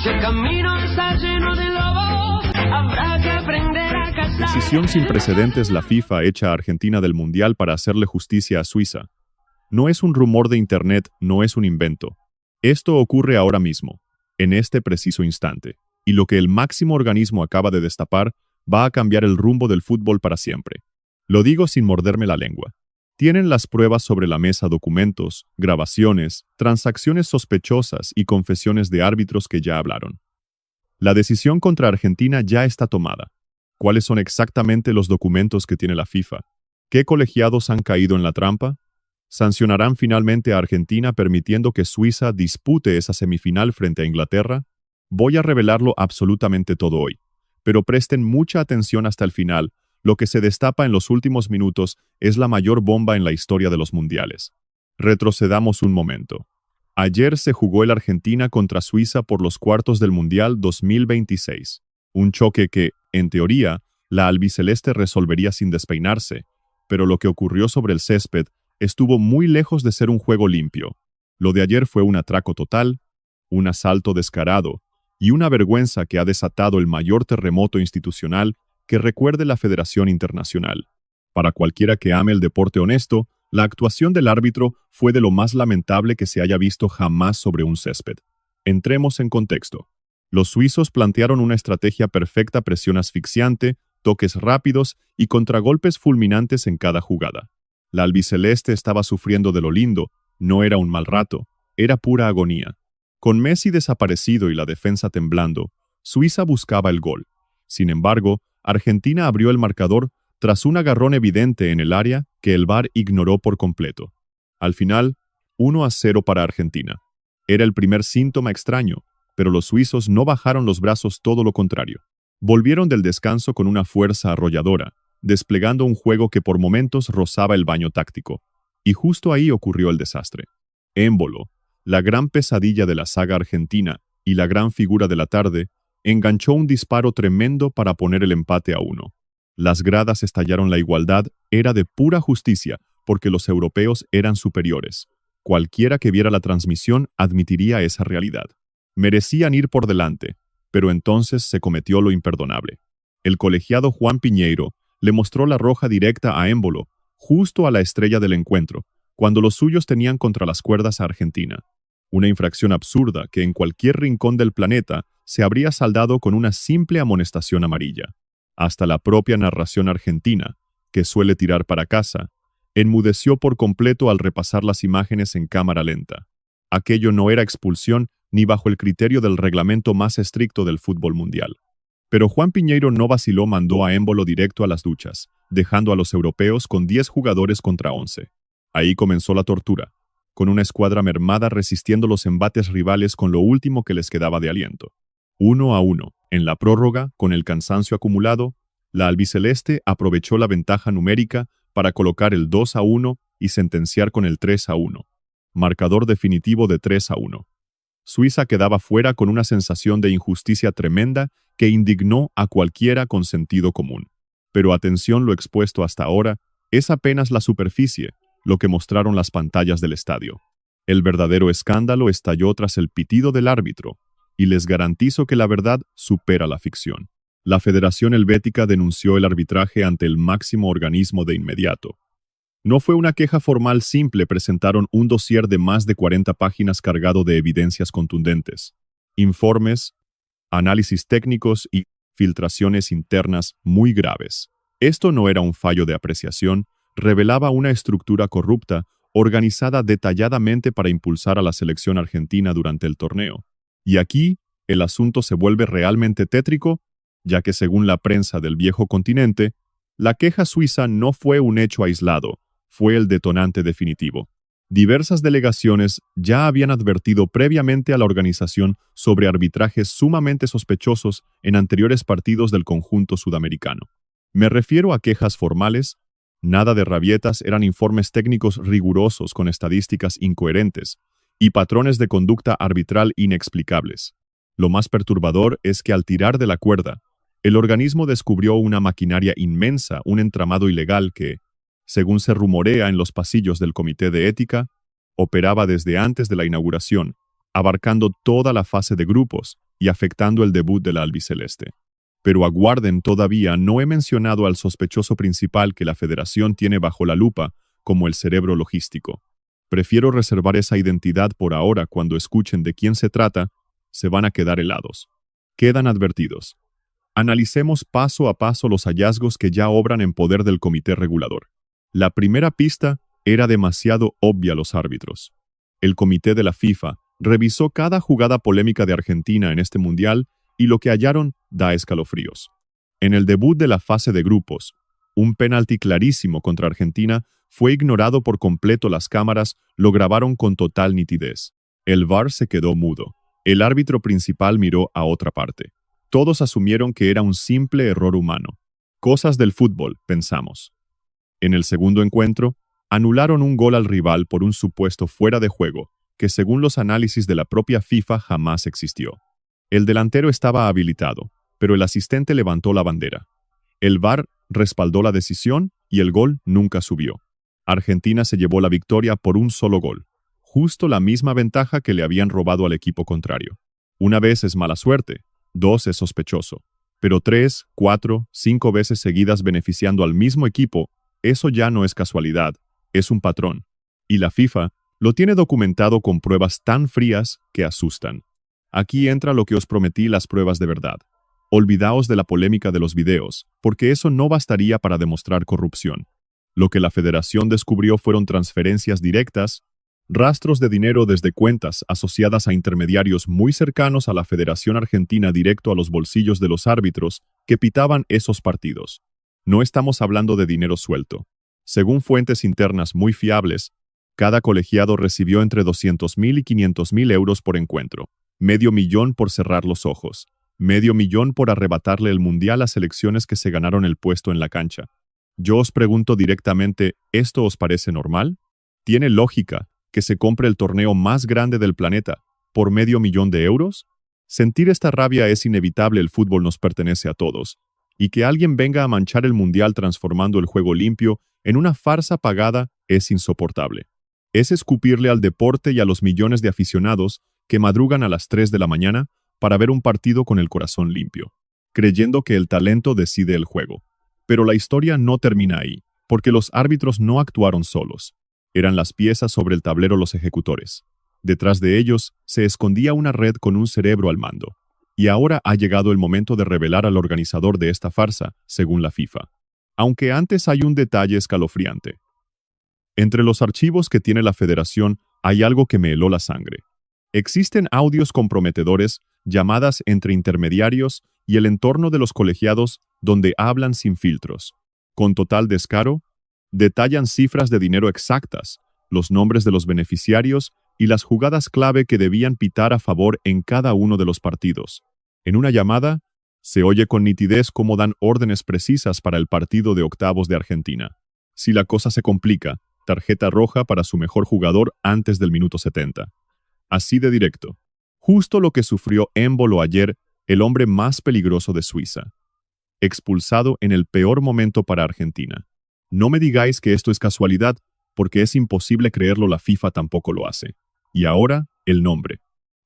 si el camino está lleno de lobos, habrá que aprender a cazar. Decisión sin precedentes la FIFA echa a Argentina del Mundial para hacerle justicia a Suiza. No es un rumor de internet, no es un invento. Esto ocurre ahora mismo, en este preciso instante, y lo que el máximo organismo acaba de destapar va a cambiar el rumbo del fútbol para siempre. Lo digo sin morderme la lengua. Tienen las pruebas sobre la mesa, documentos, grabaciones, transacciones sospechosas y confesiones de árbitros que ya hablaron. La decisión contra Argentina ya está tomada. ¿Cuáles son exactamente los documentos que tiene la FIFA? ¿Qué colegiados han caído en la trampa? ¿Sancionarán finalmente a Argentina permitiendo que Suiza dispute esa semifinal frente a Inglaterra? Voy a revelarlo absolutamente todo hoy, pero presten mucha atención hasta el final. Lo que se destapa en los últimos minutos es la mayor bomba en la historia de los mundiales. Retrocedamos un momento. Ayer se jugó el Argentina contra Suiza por los cuartos del Mundial 2026. Un choque que, en teoría, la albiceleste resolvería sin despeinarse, pero lo que ocurrió sobre el césped estuvo muy lejos de ser un juego limpio. Lo de ayer fue un atraco total, un asalto descarado y una vergüenza que ha desatado el mayor terremoto institucional que recuerde la Federación Internacional. Para cualquiera que ame el deporte honesto, la actuación del árbitro fue de lo más lamentable que se haya visto jamás sobre un césped. Entremos en contexto. Los suizos plantearon una estrategia perfecta: presión asfixiante, toques rápidos y contragolpes fulminantes en cada jugada. La albiceleste estaba sufriendo de lo lindo, no era un mal rato, era pura agonía. Con Messi desaparecido y la defensa temblando, Suiza buscaba el gol. Sin embargo, Argentina abrió el marcador tras un agarrón evidente en el área que el VAR ignoró por completo. Al final, 1-0 para Argentina. Era el primer síntoma extraño, pero los suizos no bajaron los brazos, todo lo contrario. Volvieron del descanso con una fuerza arrolladora, desplegando un juego que por momentos rozaba el baño táctico. Y justo ahí ocurrió el desastre. Embolo, la gran pesadilla de la saga argentina y la gran figura de la tarde, enganchó un disparo tremendo para poner el empate a 1. Las gradas estallaron. La igualdad era de pura justicia, porque los europeos eran superiores. Cualquiera que viera la transmisión admitiría esa realidad. Merecían ir por delante, pero entonces se cometió lo imperdonable. El colegiado Juan Piñeiro le mostró la roja directa a Embolo, justo a la estrella del encuentro, cuando los suyos tenían contra las cuerdas a Argentina. Una infracción absurda que en cualquier rincón del planeta se habría saldado con una simple amonestación amarilla. Hasta la propia narración argentina, que suele tirar para casa, enmudeció por completo al repasar las imágenes en cámara lenta. Aquello no era expulsión ni bajo el criterio del reglamento más estricto del fútbol mundial. Pero Juan Piñeiro no vaciló, mandó a Embolo directo a las duchas, dejando a los europeos con 10 jugadores contra 11. Ahí comenzó la tortura, con una escuadra mermada resistiendo los embates rivales con lo último que les quedaba de aliento. 1-1. En la prórroga, con el cansancio acumulado, la albiceleste aprovechó la ventaja numérica para colocar el 2-1 y sentenciar con el 3-1. Marcador definitivo de 3-1. Suiza quedaba fuera con una sensación de injusticia tremenda que indignó a cualquiera con sentido común. Pero atención, lo expuesto hasta ahora es apenas la superficie, lo que mostraron las pantallas del estadio. El verdadero escándalo estalló tras el pitido del árbitro, y les garantizo que la verdad supera la ficción. La Federación Helvética denunció el arbitraje ante el máximo organismo de inmediato. No fue una queja formal simple, presentaron un dossier de más de 40 páginas cargado de evidencias contundentes, informes, análisis técnicos y filtraciones internas muy graves. Esto no era un fallo de apreciación, revelaba una estructura corrupta organizada detalladamente para impulsar a la selección argentina durante el torneo. Y aquí, el asunto se vuelve realmente tétrico, ya que según la prensa del viejo continente, la queja suiza no fue un hecho aislado, fue el detonante definitivo. Diversas delegaciones ya habían advertido previamente a la organización sobre arbitrajes sumamente sospechosos en anteriores partidos del conjunto sudamericano. Me refiero a quejas formales, nada de rabietas, eran informes técnicos rigurosos con estadísticas incoherentes y patrones de conducta arbitral inexplicables. Lo más perturbador es que al tirar de la cuerda, el organismo descubrió una maquinaria inmensa, un entramado ilegal que, según se rumorea en los pasillos del Comité de Ética, operaba desde antes de la inauguración abarcando toda la fase de grupos y afectando el debut de la albiceleste. Pero aguarden, todavía no he mencionado al sospechoso principal que la federación tiene bajo la lupa como el cerebro logístico. Prefiero reservar esa identidad por ahora. Cuando escuchen de quién se trata, se van a quedar helados. Quedan advertidos. Analicemos paso a paso los hallazgos que ya obran en poder del comité regulador. La primera pista era demasiado obvia a los árbitros. El comité de la FIFA revisó cada jugada polémica de Argentina en este mundial y lo que hallaron da escalofríos. En el debut de la fase de grupos, un penalti clarísimo contra Argentina fue ignorado por completo. Las cámaras lo grabaron con total nitidez. El VAR se quedó mudo. El árbitro principal miró a otra parte. Todos asumieron que era un simple error humano. Cosas del fútbol, pensamos. En el segundo encuentro, anularon un gol al rival por un supuesto fuera de juego, que según los análisis de la propia FIFA jamás existió. El delantero estaba habilitado, pero el asistente levantó la bandera. El VAR respaldó la decisión y el gol nunca subió. Argentina se llevó la victoria por un solo gol, justo la misma ventaja que le habían robado al equipo contrario. Una vez es mala suerte, 2 es sospechoso, pero 3, 4, 5 veces seguidas beneficiando al mismo equipo, eso ya no es casualidad, es un patrón. Y la FIFA lo tiene documentado con pruebas tan frías que asustan. Aquí entra lo que os prometí, las pruebas de verdad. Olvidaos de la polémica de los videos, porque eso no bastaría para demostrar corrupción. Lo que la federación descubrió fueron transferencias directas, rastros de dinero desde cuentas asociadas a intermediarios muy cercanos a la Federación Argentina directo a los bolsillos de los árbitros que pitaban esos partidos. No estamos hablando de dinero suelto. Según fuentes internas muy fiables, cada colegiado recibió entre 200.000 y 500.000 euros por encuentro, $500.000 por cerrar los ojos, $500.000 por arrebatarle el mundial a selecciones que se ganaron el puesto en la cancha. Yo os pregunto directamente, ¿esto os parece normal? ¿Tiene lógica que se compre el torneo más grande del planeta por $500.000? Sentir esta rabia es inevitable. El fútbol nos pertenece a todos, y que alguien venga a manchar el mundial transformando el juego limpio en una farsa pagada es insoportable. Es escupirle al deporte y a los millones de aficionados que madrugan a las 3 de la mañana para ver un partido con el corazón limpio, creyendo que el talento decide el juego. Pero la historia no termina ahí, porque los árbitros no actuaron solos. Eran las piezas sobre el tablero los ejecutores. Detrás de ellos se escondía una red con un cerebro al mando. Y ahora ha llegado el momento de revelar al organizador de esta farsa, según la FIFA. Aunque antes hay un detalle escalofriante. Entre los archivos que tiene la federación hay algo que me heló la sangre. Existen audios comprometedores, llamadas entre intermediarios y el entorno de los colegiados donde hablan sin filtros. Con total descaro, detallan cifras de dinero exactas, los nombres de los beneficiarios y las jugadas clave que debían pitar a favor en cada uno de los partidos. En una llamada, se oye con nitidez cómo dan órdenes precisas para el partido de octavos de Argentina. Si la cosa se complica, tarjeta roja para su mejor jugador antes del minuto 70. Así de directo. Justo lo que sufrió Embolo ayer, el hombre más peligroso de Suiza. Expulsado en el peor momento para Argentina. No me digáis que esto es casualidad, porque es imposible creerlo, la FIFA tampoco lo hace. Y ahora, el nombre.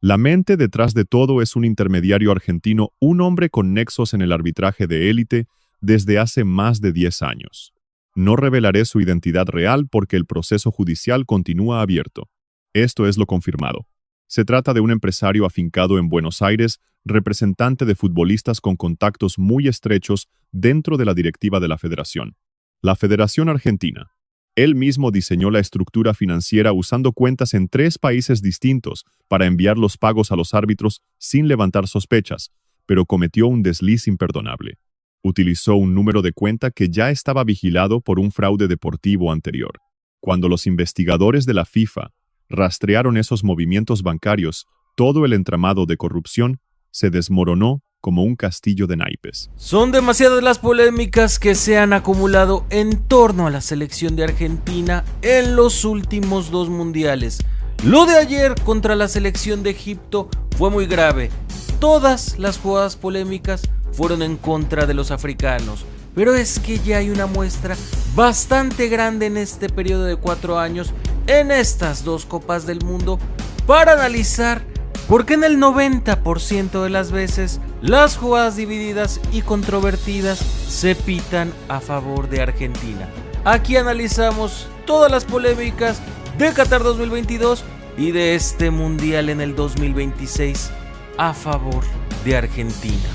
La mente detrás de todo es un intermediario argentino, un hombre con nexos en el arbitraje de élite desde hace más de 10 años. No revelaré su identidad real porque el proceso judicial continúa abierto. Esto es lo confirmado. Se trata de un empresario afincado en Buenos Aires, representante de futbolistas con contactos muy estrechos dentro de la directiva de la federación. La Federación Argentina. Él mismo diseñó la estructura financiera usando cuentas en 3 países distintos para enviar los pagos a los árbitros sin levantar sospechas, pero cometió un desliz imperdonable. Utilizó un número de cuenta que ya estaba vigilado por un fraude deportivo anterior. Cuando los investigadores de la FIFA rastrearon esos movimientos bancarios, todo el entramado de corrupción se desmoronó como un castillo de naipes. Son demasiadas las polémicas que se han acumulado en torno a la selección de Argentina en los últimos 2 mundiales. Lo de ayer contra la selección de Egipto fue muy grave. Todas las jugadas polémicas fueron en contra de los africanos. Pero es que ya hay una muestra bastante grande en este periodo de 4 años, en estas 2 Copas del Mundo, para analizar porque en el 90% de las veces las jugadas divididas y controvertidas se pitan a favor de Argentina. Aquí analizamos todas las polémicas de Qatar 2022 y de este mundial en el 2026 a favor de Argentina.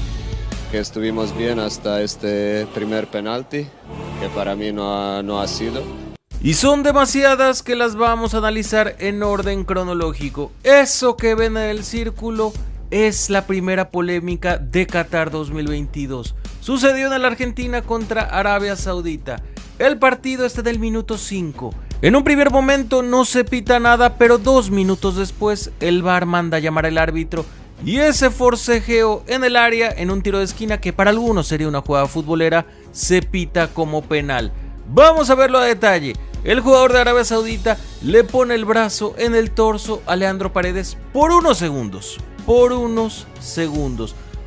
Que estuvimos bien hasta este primer penalti, que para mí no ha sido. Y son demasiadas que las vamos a analizar en orden cronológico. Eso que ven en el círculo es la primera polémica de Qatar 2022. Sucedió en la Argentina contra Arabia Saudita. El partido está del minuto 5. En un primer momento no se pita nada, pero 2 minutos después el VAR manda a llamar al árbitro y ese forcejeo en el área en un tiro de esquina que para algunos sería una jugada futbolera se pita como penal. Vamos a verlo a detalle. El jugador de Arabia Saudita le pone el brazo en el torso a Leandro Paredes por unos segundos.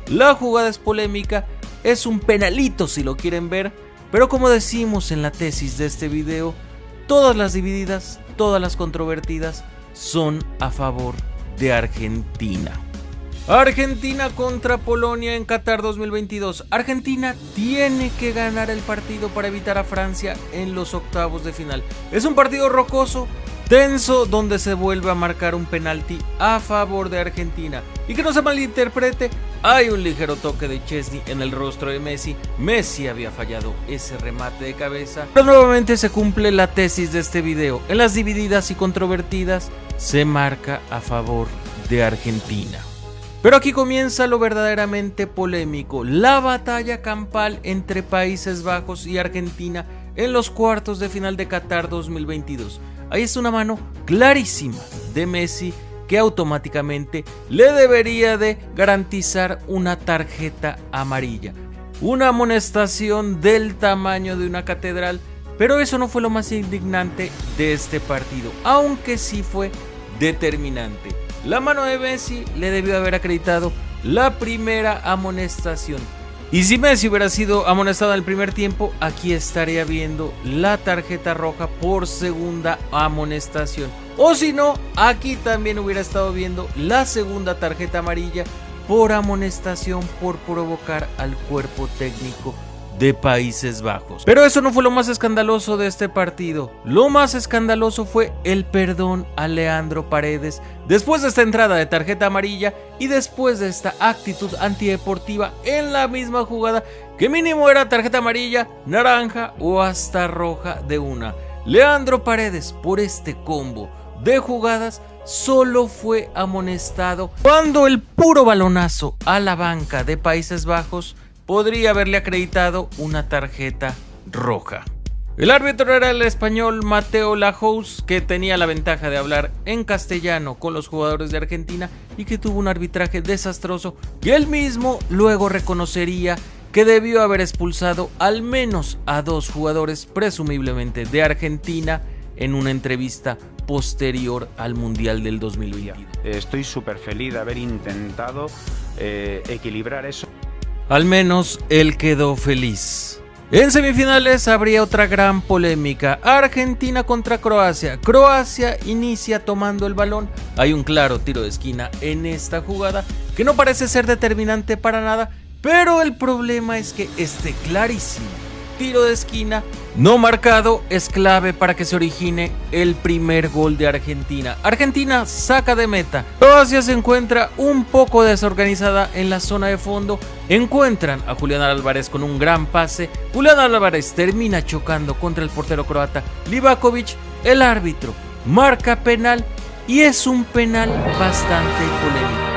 La jugada es polémica, es un penalito si lo quieren ver, pero como decimos en la tesis de este video, todas las divididas, todas las controvertidas son a favor de Argentina. Argentina contra Polonia en Qatar 2022. Argentina tiene que ganar el partido para evitar a Francia en los octavos de final. Es un partido rocoso, tenso, donde se vuelve a marcar un penalti a favor de Argentina. Y que no se malinterprete, hay un ligero toque de Chesney en el rostro de Messi. Messi había fallado ese remate de cabeza. Pero nuevamente se cumple la tesis de este video. En las divididas y controvertidas se marca a favor de Argentina. Pero aquí comienza lo verdaderamente polémico, la batalla campal entre Países Bajos y Argentina en los cuartos de final de Qatar 2022. Ahí está una mano clarísima de Messi que automáticamente le debería de garantizar una tarjeta amarilla. Una amonestación del tamaño de una catedral, pero eso no fue lo más indignante de este partido, aunque sí fue determinante. La mano de Messi le debió haber acreditado la primera amonestación. Y si Messi hubiera sido amonestado en el primer tiempo, aquí estaría viendo la tarjeta roja por segunda amonestación. O si no, aquí también hubiera estado viendo la segunda tarjeta amarilla por amonestación por provocar al cuerpo técnico de Países Bajos. Pero eso no fue lo más escandaloso de este partido. Lo más escandaloso fue el perdón a Leandro Paredes después de esta entrada de tarjeta amarilla y después de esta actitud antideportiva en la misma jugada que mínimo era tarjeta amarilla, naranja o hasta roja de una. Leandro Paredes, por este combo de jugadas, solo fue amonestado cuando el puro balonazo a la banca de Países Bajos podría haberle acreditado una tarjeta roja. El árbitro era el español Mateo Lahoz, que tenía la ventaja de hablar en castellano con los jugadores de Argentina y que tuvo un arbitraje desastroso que él mismo luego reconocería que debió haber expulsado al menos a 2 jugadores presumiblemente de Argentina en una entrevista posterior al Mundial del 2022. Estoy súper feliz de haber intentado equilibrar eso. Al menos él quedó feliz. En semifinales habría otra gran polémica. Argentina contra Croacia. Croacia inicia tomando el balón. Hay un claro tiro de esquina en esta jugada que no parece ser determinante para nada, pero el problema es que este clarísimo tiro de esquina no marcado es clave para que se origine el primer gol de Argentina. Argentina saca de meta. Croacia se encuentra un poco desorganizada en la zona de fondo. Encuentran a Julián Álvarez con un gran pase. Julián Álvarez termina chocando contra el portero croata Livakovic. El árbitro marca penal y es un penal bastante polémico.